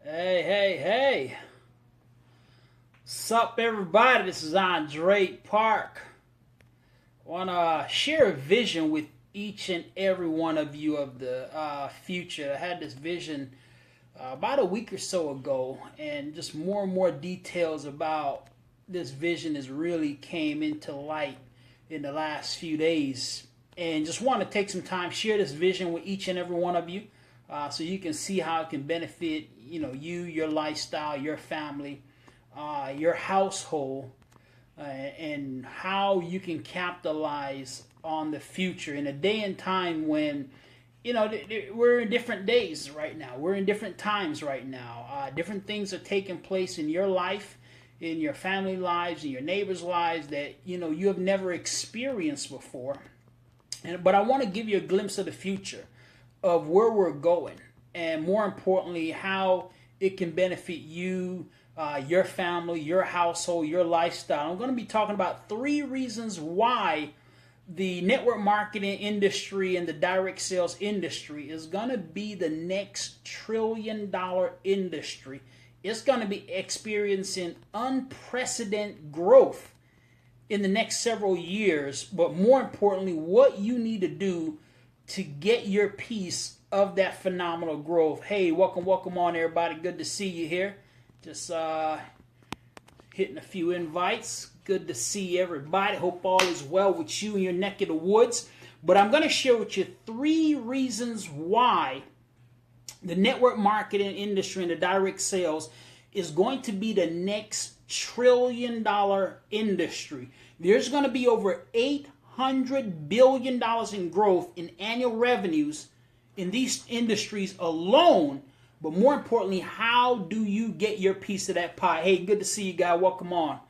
Hey, hey, hey. Sup, everybody? This is Andre Park. I want to share a vision with each and every one of you of the future. I had this vision about a week or so ago, and just more and more details about this vision has really came into light in the last few days. And just want to take some time, share this vision with each and every one of you, so you can see how it can benefit you, your lifestyle, your family, your household, and how you can capitalize on the future in a day and time when we're in different days right now. We're in different times right now. Different things are taking place in your life, in your family lives, in your neighbors' lives that you have never experienced before. But I want to give you a glimpse of the future, of where we're going, and more importantly, how it can benefit you, your family, your household, your lifestyle. I'm going to be talking about 3 reasons why the network marketing industry and the direct sales industry is going to be the next $1 trillion industry. It's going to be experiencing unprecedented growth in the next several years, but more importantly, what you need to do to get your piece of that phenomenal growth. Hey, welcome on, everybody. Good to see you here. Just hitting a few invites. Good to see everybody. Hope all is well with you in your neck of the woods. But I'm going to share with you 3 reasons why the network marketing industry and the direct sales is going to be the next $1 trillion industry. There's going to be over $800 billion in growth in annual revenues in these industries alone. But more importantly, how do you get your piece of that pie? Hey, good to see you, guys. Welcome on.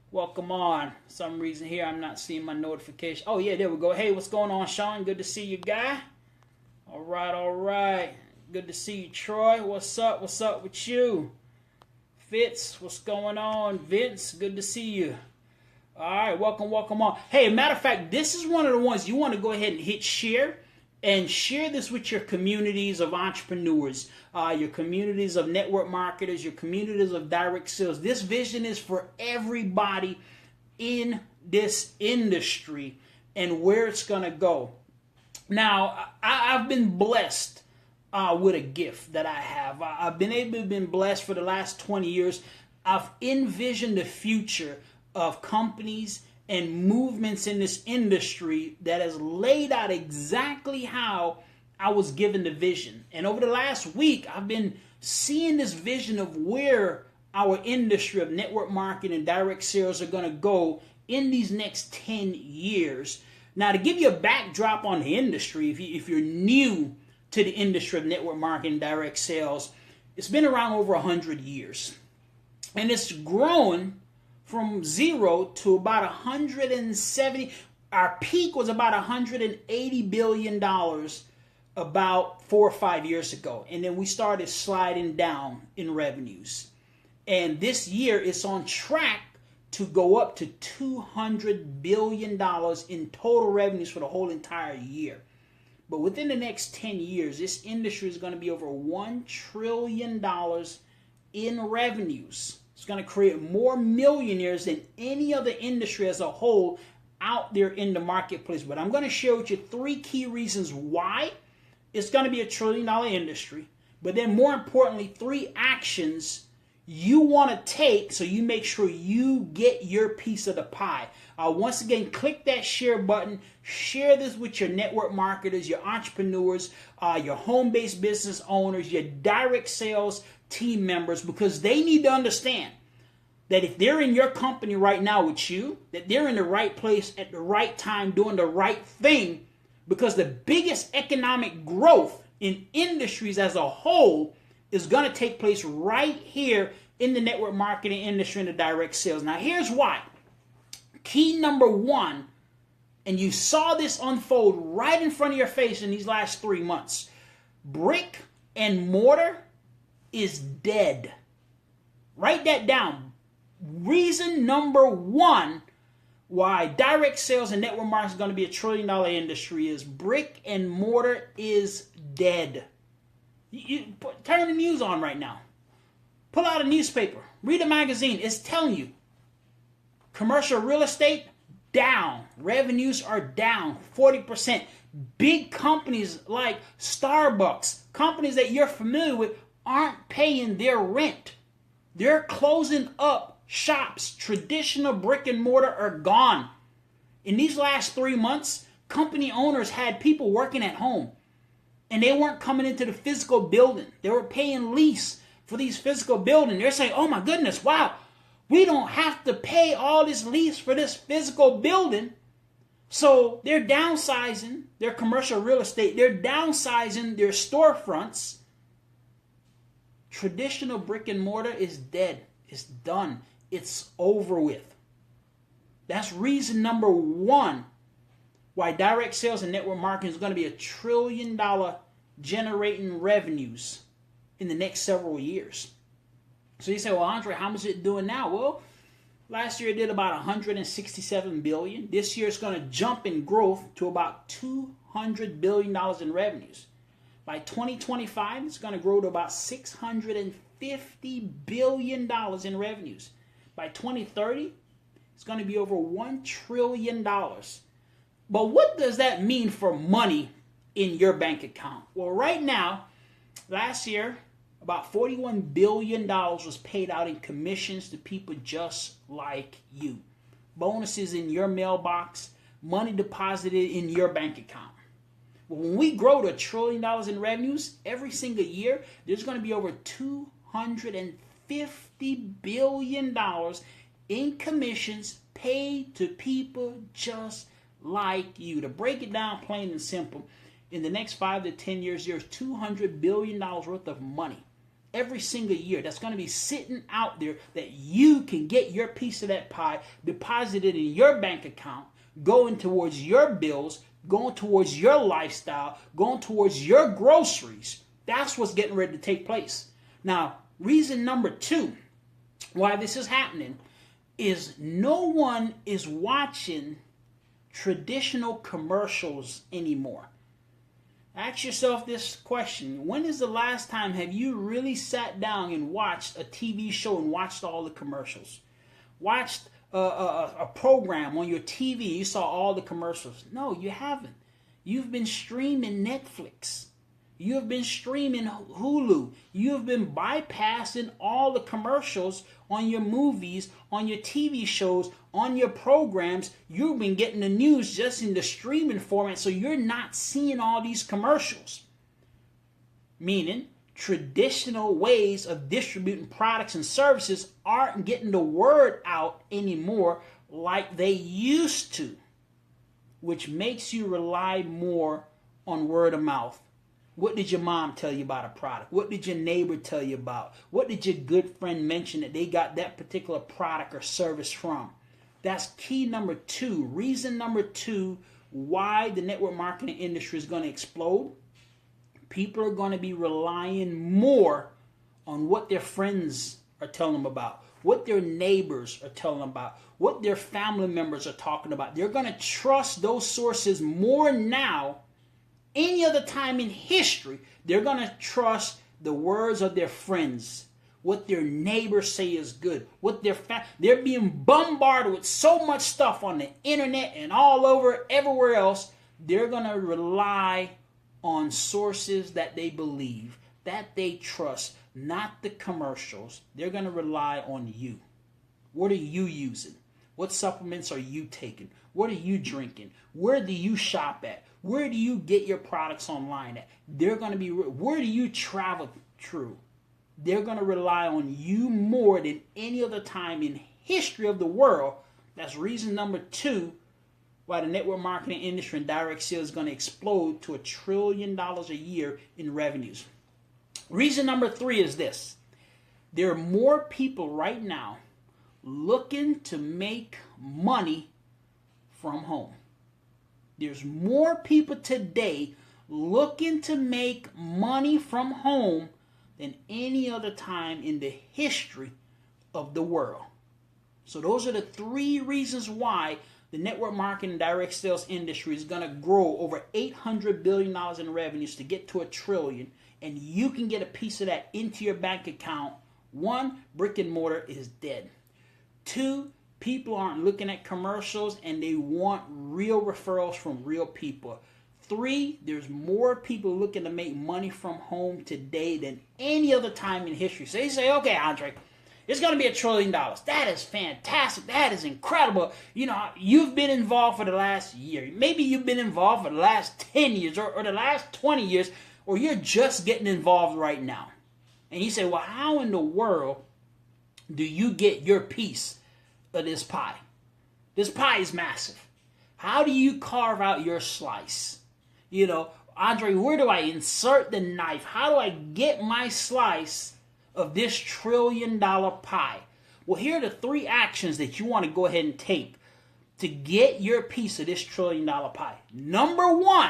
Welcome on. For some reason here, I'm not seeing my notification. Oh, yeah, there we go. Hey, what's going on, Sean? Good to see you, guy. All right, all right. Good to see you, Troy. What's up? What's up with you? Fitz, what's going on? Vince, good to see you. All right, welcome on. Hey, matter of fact, this is one of the ones you want to go ahead and hit share, and share this with your communities of entrepreneurs, your communities of network marketers, your communities of direct sales. This vision is for everybody in this industry and where it's going to go. Now, I've been blessed with a gift that I have. I've been blessed for the last 20 years. I've envisioned the future of companies and movements in this industry that has laid out exactly how I was given the vision. And over the last week, I've been seeing this vision of where our industry of network marketing and direct sales are going to go in these next 10 years. Now, to give you a backdrop on the industry, if you're new to the industry of network marketing and direct sales, it's been around over 100 years. And it's grown from 0 to about 170. Our peak was about $180 billion about 4 or 5 years ago. And then we started sliding down in revenues. And this year it's on track to go up to $200 billion in total revenues for the whole entire year. But within the next 10 years, this industry is going to be over $1 trillion in revenues. It's going to create more millionaires than any other industry as a whole out there in the marketplace. But I'm going to share with you 3 key reasons why it's going to be a $1 trillion industry. But then more importantly, 3 actions you want to take so you make sure you get your piece of the pie. Once again, click that share button. Share this with your network marketers, your entrepreneurs, your home-based business owners, your direct sales team members, because they need to understand that if they're in your company right now with you, that they're in the right place at the right time doing the right thing, because the biggest economic growth in industries as a whole is going to take place right here in the network marketing industry and the direct sales. Now, here's why. Key number 1, and you saw this unfold right in front of your face in these last 3 months. Brick and mortar is dead. Write that down. Reason number 1 why direct sales and network marketing is going to be a $1 trillion industry is brick and mortar is dead. Turn the news on right now. Pull out a newspaper. Read a magazine. It's telling you. Commercial real estate, down. Revenues are down 40%. Big companies like Starbucks, companies that you're familiar with, aren't paying their rent. They're closing up shops. Traditional brick and mortar are gone. In these last 3 months, company owners had people working at home. And they weren't coming into the physical building. They were paying lease for these physical buildings. They're saying, oh my goodness, wow, we don't have to pay all this lease for this physical building. So they're downsizing their commercial real estate. They're downsizing their storefronts. Traditional brick and mortar is dead. It's done. It's over with. That's reason number one why direct sales and network marketing is going to be $1 trillion generating revenues in the next several years. So you say, well, Andre, how much is it doing now? Well, last year it did about 167 billion. This year it's going to jump in growth to about $200 billion in revenues. By 2025, it's going to grow to about $650 billion in revenues. By 2030, it's going to be over $1 trillion. But what does that mean for money in your bank account? Well, right now, last year, about $41 billion was paid out in commissions to people just like you. Bonuses in your mailbox, money deposited in your bank account. But when we grow to $1 trillion in revenues every single year, there's going to be over $250 billion in commissions paid to people just like you. To break it down plain and simple, in the next 5 to 10 years, there's $200 billion worth of money every single year that's going to be sitting out there that you can get your piece of that pie, deposited in your bank account, going towards your bills, going towards your lifestyle, going towards your groceries. That's what's getting ready to take place. Now, reason number two why this is happening is no one is watching traditional commercials anymore. Ask yourself this question. When is the last time have you really sat down and watched a TV show and watched all the commercials? Watched a program on your TV, you saw all the commercials. No, you haven't. You've been streaming Netflix. You have been streaming Hulu. You have been bypassing all the commercials on your movies, on your TV shows, on your programs. You've been getting the news just in the streaming format, so you're not seeing all these commercials. Meaning, traditional ways of distributing products and services aren't getting the word out anymore like they used to, which makes you rely more on word of mouth. What did your mom tell you about a product? What did your neighbor tell you about? What did your good friend mention that they got that particular product or service from? That's key number two. Reason number two why the network marketing industry is going to explode. People are going to be relying more on what their friends are telling them about, what their neighbors are telling them about, what their family members are talking about. They're going to trust those sources more now. Any other time in history, they're going to trust the words of their friends, what their neighbors say is good, what they're being bombarded with so much stuff on the internet and all over, everywhere else. They're going to rely on sources that they believe, that they trust, not the commercials. They're going to rely on you. What are you using? What supplements are you taking? What are you drinking? Where do you shop at? Where do you get your products online at? They're going to be, where do you travel through? They're going to rely on you more than any other time in history of the world. That's reason number two why the network marketing industry and direct sales is going to explode to $1 trillion a year in revenues. Reason number three is this. There are more people right now looking to make money from home. There's more people today looking to make money from home than any other time in the history of the world. So those are the three reasons why the network marketing and direct sales industry is going to grow over $800 billion in revenues to get to $1 trillion. And you can get a piece of that into your bank account One, brick and mortar is dead. Two, people aren't looking at commercials and they want real referrals from real people. Three, there's more people looking to make money from home today than any other time in history. So they say, okay, Andre, it's going to be $1 trillion. That is fantastic. That is incredible. You know, you've been involved for the last year. Maybe you've been involved for the last 10 years or the last 20 years, or you're just getting involved right now. And you say, well, how in the world do you get your piece of this pie? This pie is massive. How do you carve out your slice? You know, Andre, where do I insert the knife? How do I get my slice of this $1 trillion pie? Well, here are the 3 actions that you want to go ahead and take to get your piece of this $1 trillion pie. Number 1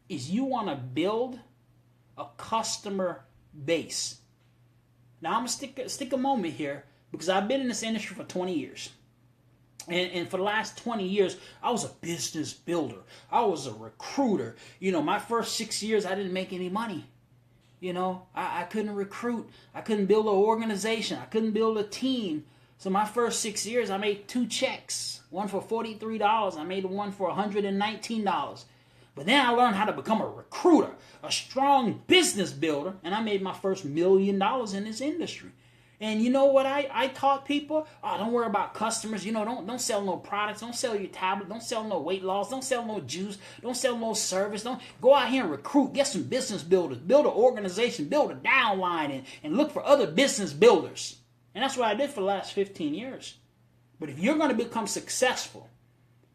is you want to build a customer base. Now, I'm going to stick a moment here because I've been in this industry for 20 years. And for the last 20 years, I was a business builder. I was a recruiter. You know, my first 6 years, I didn't make any money. You know, I couldn't recruit. I couldn't build an organization. I couldn't build a team. So my first 6 years, I made 2 checks. One for $43. I made one for $119. But then I learned how to become a recruiter, a strong business builder, and I made my first $1 million in this industry. And you know what I taught people? Oh, don't worry about customers. You know, don't sell no products. Don't sell your tablet. Don't sell no weight loss. Don't sell no juice. Don't sell no service. Don't go out here and recruit. Get some business builders. Build an organization. Build a downline and look for other business builders. And that's what I did for the last 15 years. But if you're going to become successful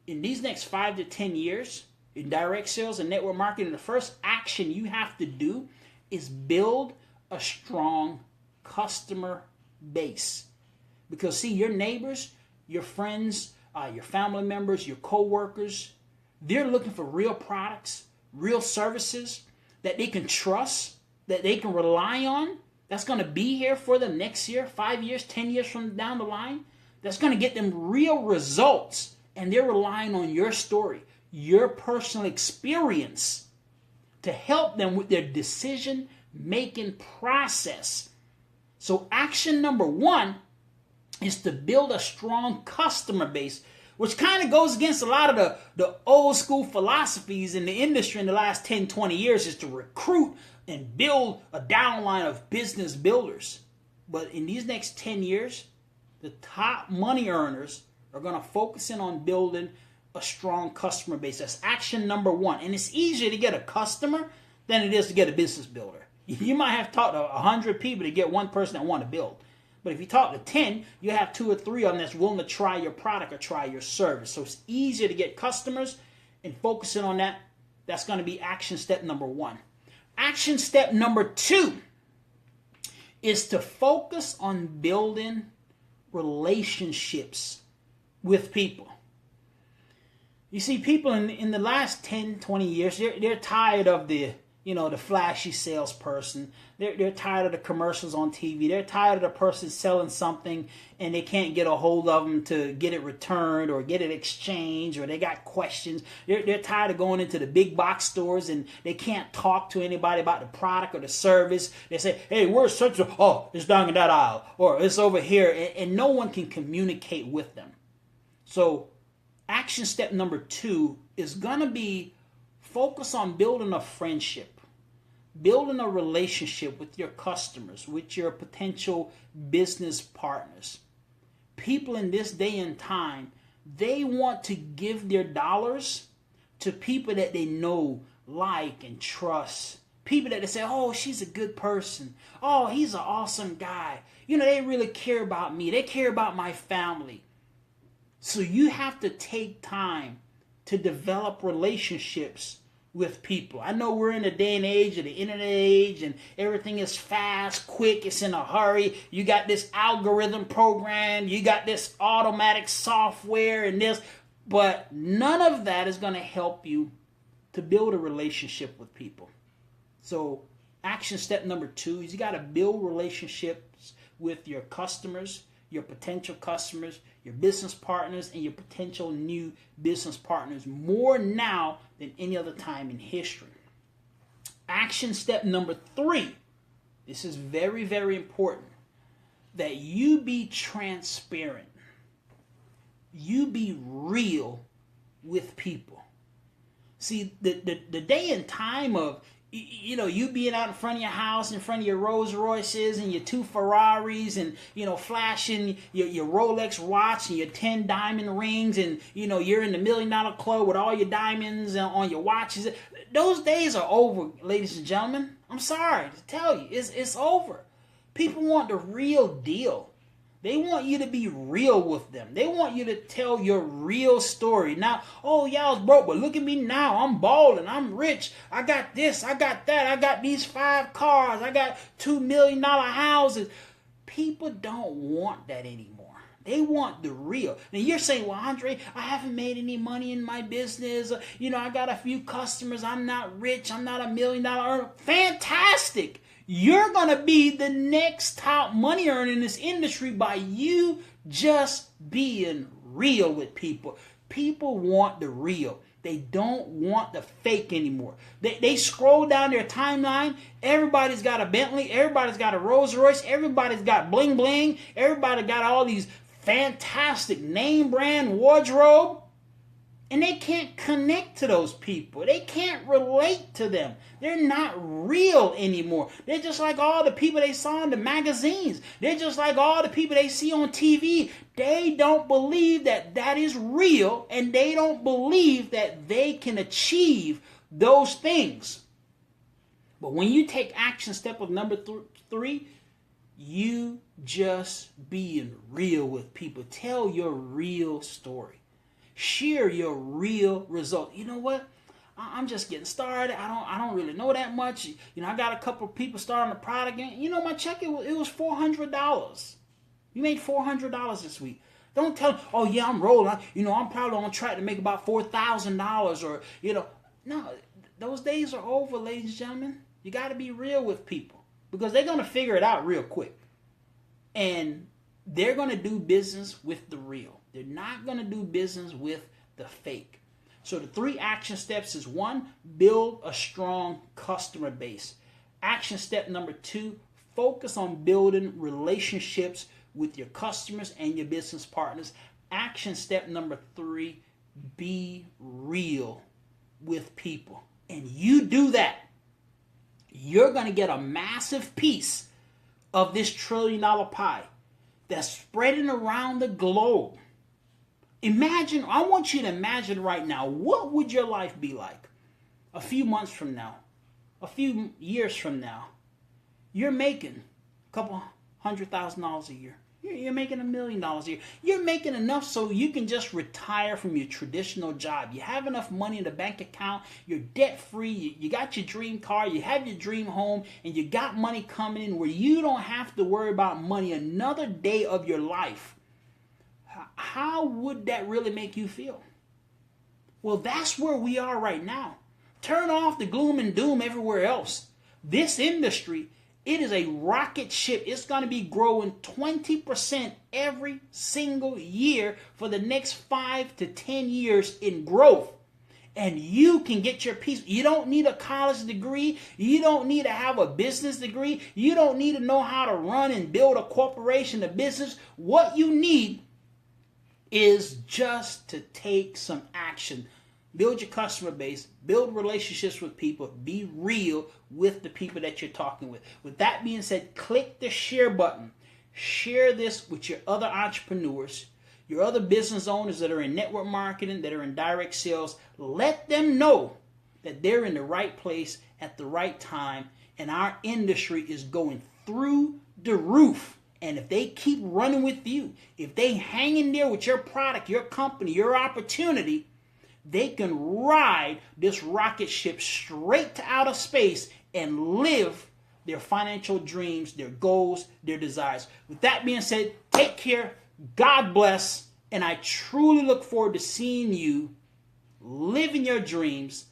in these next 5 to 10 years in direct sales and network marketing, the first action you have to do is build a strong customer base. Because see, your neighbors, your friends, your family members, your co-workers, they're looking for real products, real services that they can trust, that they can rely on, that's going to be here for them next year, 5 years, 10 years from down the line, that's going to get them real results. And they're relying on your story, your personal experience to help them with their decision-making process. So action number 1 is to build a strong customer base, which kind of goes against a lot of the old school philosophies in the industry in the last 10, 20 years, is to recruit and build a downline of business builders. But in these next 10 years, the top money earners are going to focus in on building a strong customer base. That's action number 1. And it's easier to get a customer than it is to get a business builder. You might have talked to 100 people to get one person that want to build. But if you talk to 10, you have 2 or 3 of them that's willing to try your product or try your service. So it's easier to get customers, and focusing on that, that's going to be action step number 1. Action step number 2 is to focus on building relationships with people. You see, people in the last 10, 20 years, they're tired of the flashy salesperson. They're tired of the commercials on TV. They're tired of the person selling something and they can't get a hold of them to get it returned or get it exchanged, or they got questions. They're tired of going into the big box stores and they can't talk to anybody about the product or the service. They say, hey, where's such a, oh, it's down in that aisle, or it's over here, and no one can communicate with them. So action step number 2 is going to be focus on building a friendship, building a relationship with your customers, with your potential business partners. People in this day and time, they want to give their dollars to people that they know, like, and trust. People that they say, oh, she's a good person. Oh, he's an awesome guy. You know, they really care about me. They care about my family. So you have to take time to develop relationships with people. I know we're in a day and age of the internet age, and everything is fast, quick, it's in a hurry. You got this algorithm program, you got this automatic software and this, but none of that is going to help you to build a relationship with people. So action step number 2 is you got to build relationships with your customers, your potential customers, your business partners, and your potential new business partners more now than any other time in history. Action step number 3. This is very, very important. that you be transparent. You be real with people. See, the day and time of, you being out in front of your house, in front of your Rolls Royces and your 2 Ferraris and, flashing your Rolex watch and your 10 diamond rings and, you're in the $1 million club with all your diamonds on your watches. Those days are over, ladies and gentlemen. I'm sorry to tell you, it's over. People want the real deal. They want you to be real with them. They want you to tell your real story. Now, oh, yeah, I was broke, but look at me now. I'm balling. I'm rich. I got this. I got that. I got these 5 cars. I got $2 million houses. People don't want that anymore. They want the real. And you're saying, well, Andre, I haven't made any money in my business. I got a few customers. I'm not rich. I'm not $1 million earner. Fantastic. You're going to be the next top money earner in this industry by you just being real with people. People want the real. They don't want the fake anymore. They scroll down their timeline. Everybody's got a Bentley. Everybody's got a Rolls Royce. Everybody's got bling bling. Everybody got all these fantastic name brand wardrobe. And they can't connect to those people. They can't relate to them. They're not real anymore. They're just like all the people they saw in the magazines. They're just like all the people they see on TV. They don't believe that that is real, and they don't believe that they can achieve those things. But when you take action step of number 3, you just being real with people. Tell your real story. Share your real result. You know what? I'm just getting started. I don't really know that much. I got a couple of people starting a product. My check, it was $400. You made $400 this week. Don't tell them, oh yeah, I'm rolling. I'm probably on track to make about $4,000 or, No, those days are over, ladies and gentlemen. You got to be real with people because they're going to figure it out real quick. And they're going to do business with the real. They're not going to do business with the fake. So the 3 action steps is 1, build a strong customer base. Action step number 2, focus on building relationships with your customers and your business partners. Action step number 3, be real with people. And you do that, you're going to get a massive piece of this $1 trillion pie that's spreading around the globe. I want you to imagine right now, what would your life be like a few months from now, a few years from now? You're making a couple $100,000 a year. You're making $1 million a year. You're making enough so you can just retire from your traditional job. You have enough money in the bank account. You're debt free. You got your dream car. You have your dream home. And you got money coming in where you don't have to worry about money another day of your life. How would that really make you feel? Well, that's where we are right now. Turn off the gloom and doom everywhere else. This industry, it is a rocket ship. It's going to be growing 20% every single year for the next 5 to 10 years in growth. And you can get your piece. You don't need a college degree. You don't need to have a business degree. You don't need to know how to run and build a corporation, a business. What you need is just to take some action. Build your customer base, build relationships with people, be real with the people that you're talking with. With that being said, click the share button. Share this with your other entrepreneurs, your other business owners that are in network marketing, that are in direct sales. Let them know that they're in the right place at the right time, and our industry is going through the roof. And if they keep running with you, if they hang in there with your product, your company, your opportunity, they can ride this rocket ship straight to outer space and live their financial dreams, their goals, their desires. With that being said, take care, God bless, and I truly look forward to seeing you living your dreams